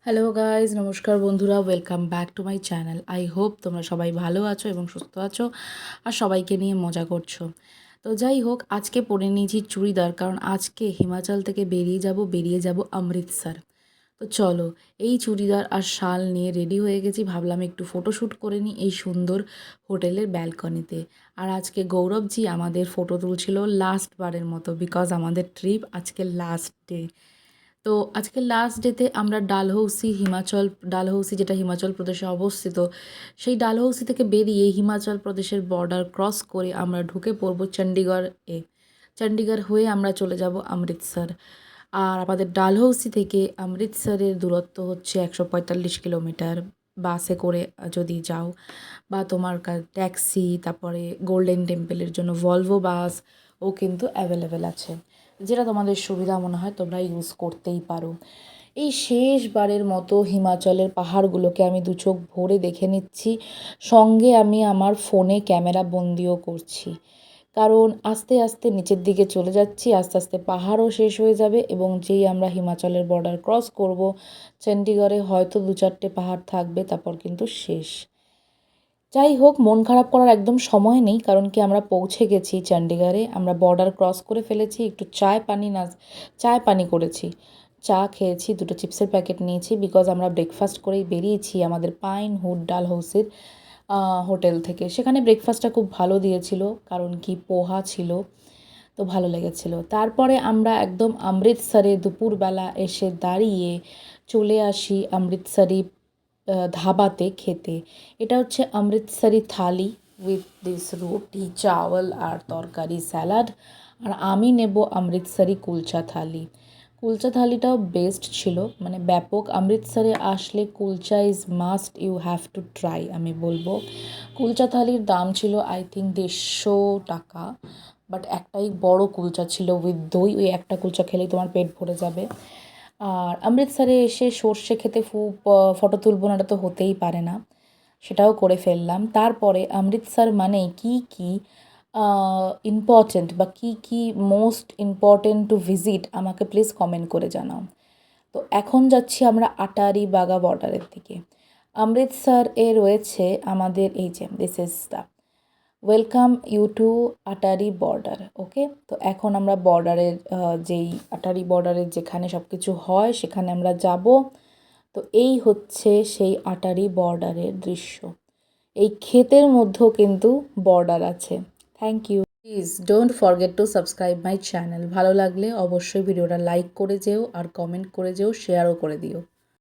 Hello guys, নমস্কার বন্ধুরা, welcome back to my channel. I hope তোমরা সবাই ভালো আছো এবং সুস্থ আছো আর সবাইকে নিয়ে মজা করছো। তো যাই হোক, আজকে পরে নিয়েছি চুড়িদার, কারণ আজকে হিমাচল থেকে বেরিয়ে যাব অমৃতসর। তো চলো, এই চুড়িদার আর শাল নিয়ে রেডি হয়ে গেছি। ভাবলাম একটু ফটোশ্যুট করে নিই এই সুন্দর হোটেলের ব্যালকনিতে। আর আজকে গৌরবজি আমাদের ফটো তুলছিল লাস্ট বারের মতো, বিকজ আমাদের ট্রিপ আজকে লাস্ট ডে। তো আজকে লাস্ট ডেতে আমরা ডালহৌসি যেটা হিমাচল প্রদেশে অবস্থিত, সেই ডালহৌসি থেকে বেরিয়ে হিমাচল প্রদেশের বর্ডার ক্রস করে আমরা ঢুকে পড়ব চণ্ডীগড় হয়ে আমরা চলে যাব অমৃতসর। আর আমাদের ডালহৌসি থেকে অমৃতসরের দূরত্ব হচ্ছে 145 কিলোমিটার। বাসে করে যদি যাও, বা তোমার ট্যাক্সি, তারপরে গোল্ডেন টেম্পলের জন্য ভলভো বাস ও কিন্তু অ্যাভেলেবেল আছে। যেটা তোমাদের সুবিধা মনে হয় তোমরা ইউজ করতেই পারো। এই শেষবারের মতো হিমাচলের পাহাড়গুলোকে আমি দু চোখ ভরে দেখে নিচ্ছি, সঙ্গে আমি আমার ফোনে ক্যামেরা বন্দিও করছি। কারণ আস্তে আস্তে নিচের দিকে চলে যাচ্ছি, আস্তে আস্তে পাহাড়ও শেষ হয়ে যাবে, এবং যেই আমরা হিমাচলের বর্ডার ক্রস করব চণ্ডীগড়ে হয়তো 2-4টে পাহাড় থাকবে, তারপর কিন্তু শেষ। যাই হোক, মন খারাপ করার একদম সময় নেই, কারণ কি আমরা পৌঁছে গেছি চণ্ডীগড়ে। আমরা বর্ডার ক্রস করে ফেলেছি। একটু চায় পানি করেছি, চা খেয়েছি, 2টো চিপসের প্যাকেট নিয়েছি, বিকজ আমরা ব্রেকফাস্ট করেই বেরিয়েছি আমাদের পাইনহুড ডালহৌসির হোটেল থেকে। সেখানে ব্রেকফাস্টটা খুব ভালো দিয়েছিল, কারণ কি পোহা ছিল, তো ভালো লেগেছিল। তারপরে আমরা একদম অমৃতসরে দুপুরবেলা এসে দাঁড়িয়ে চলে আসি অমৃতসরি ধাবাতে খেতে। এটা হচ্ছে অমৃতসরি থালি উইথ দিস রুটি, চাওয়াল আর তরকারি, স্যালাড। আর আমি নেব অমৃতসরি কুলচা থালি। কুলচা থালিটাও বেস্ট ছিল, মানে ব্যাপক। অমৃতসরে আসলে kulcha is must, you have to try, আমি বলবো। কুলচা থালির দাম ছিল আই থিঙ্ক 150 টাকা, বাট একটাই বড় কুলচা ছিল উইথ দই। ওই একটা কুলচা খেলেই তোমার পেট ভরে যাবে। আর অমৃতসরে এসে সর্ষে খেতে খুব ফটো তুলবো না, এটা তো হতেই পারে না, সেটাও করে ফেললাম। তারপরে অমৃতসর মানে কি কি ইম্পর্টেন্ট বা কি কি মোস্ট ইম্পর্টেন্ট টু ভিজিট, আমাকে প্লিজ কমেন্ট করে জানাও। তো এখন যাচ্ছি আমরা আটারি বাগা বর্ডারের দিকে। অমৃতসর এ রয়েছে আমাদের এই যে this is the welcome you to Attari border. Okay, তো এখন আমরা বর্ডারের যেই আটারি বর্ডারের যেখানে সব কিছু হয় সেখানে আমরা যাব। তো এই হচ্ছে সেই আটারি বর্ডারের দৃশ্য। এই ক্ষেতের মধ্যেও কিন্তু বর্ডার আছে। Thank you. Please don't forget to subscribe my channel. ভালো লাগলে অবশ্যই ভিডিওটা লাইক করে যেও, আর কমেন্ট করে যেও, শেয়ারও করে দিও।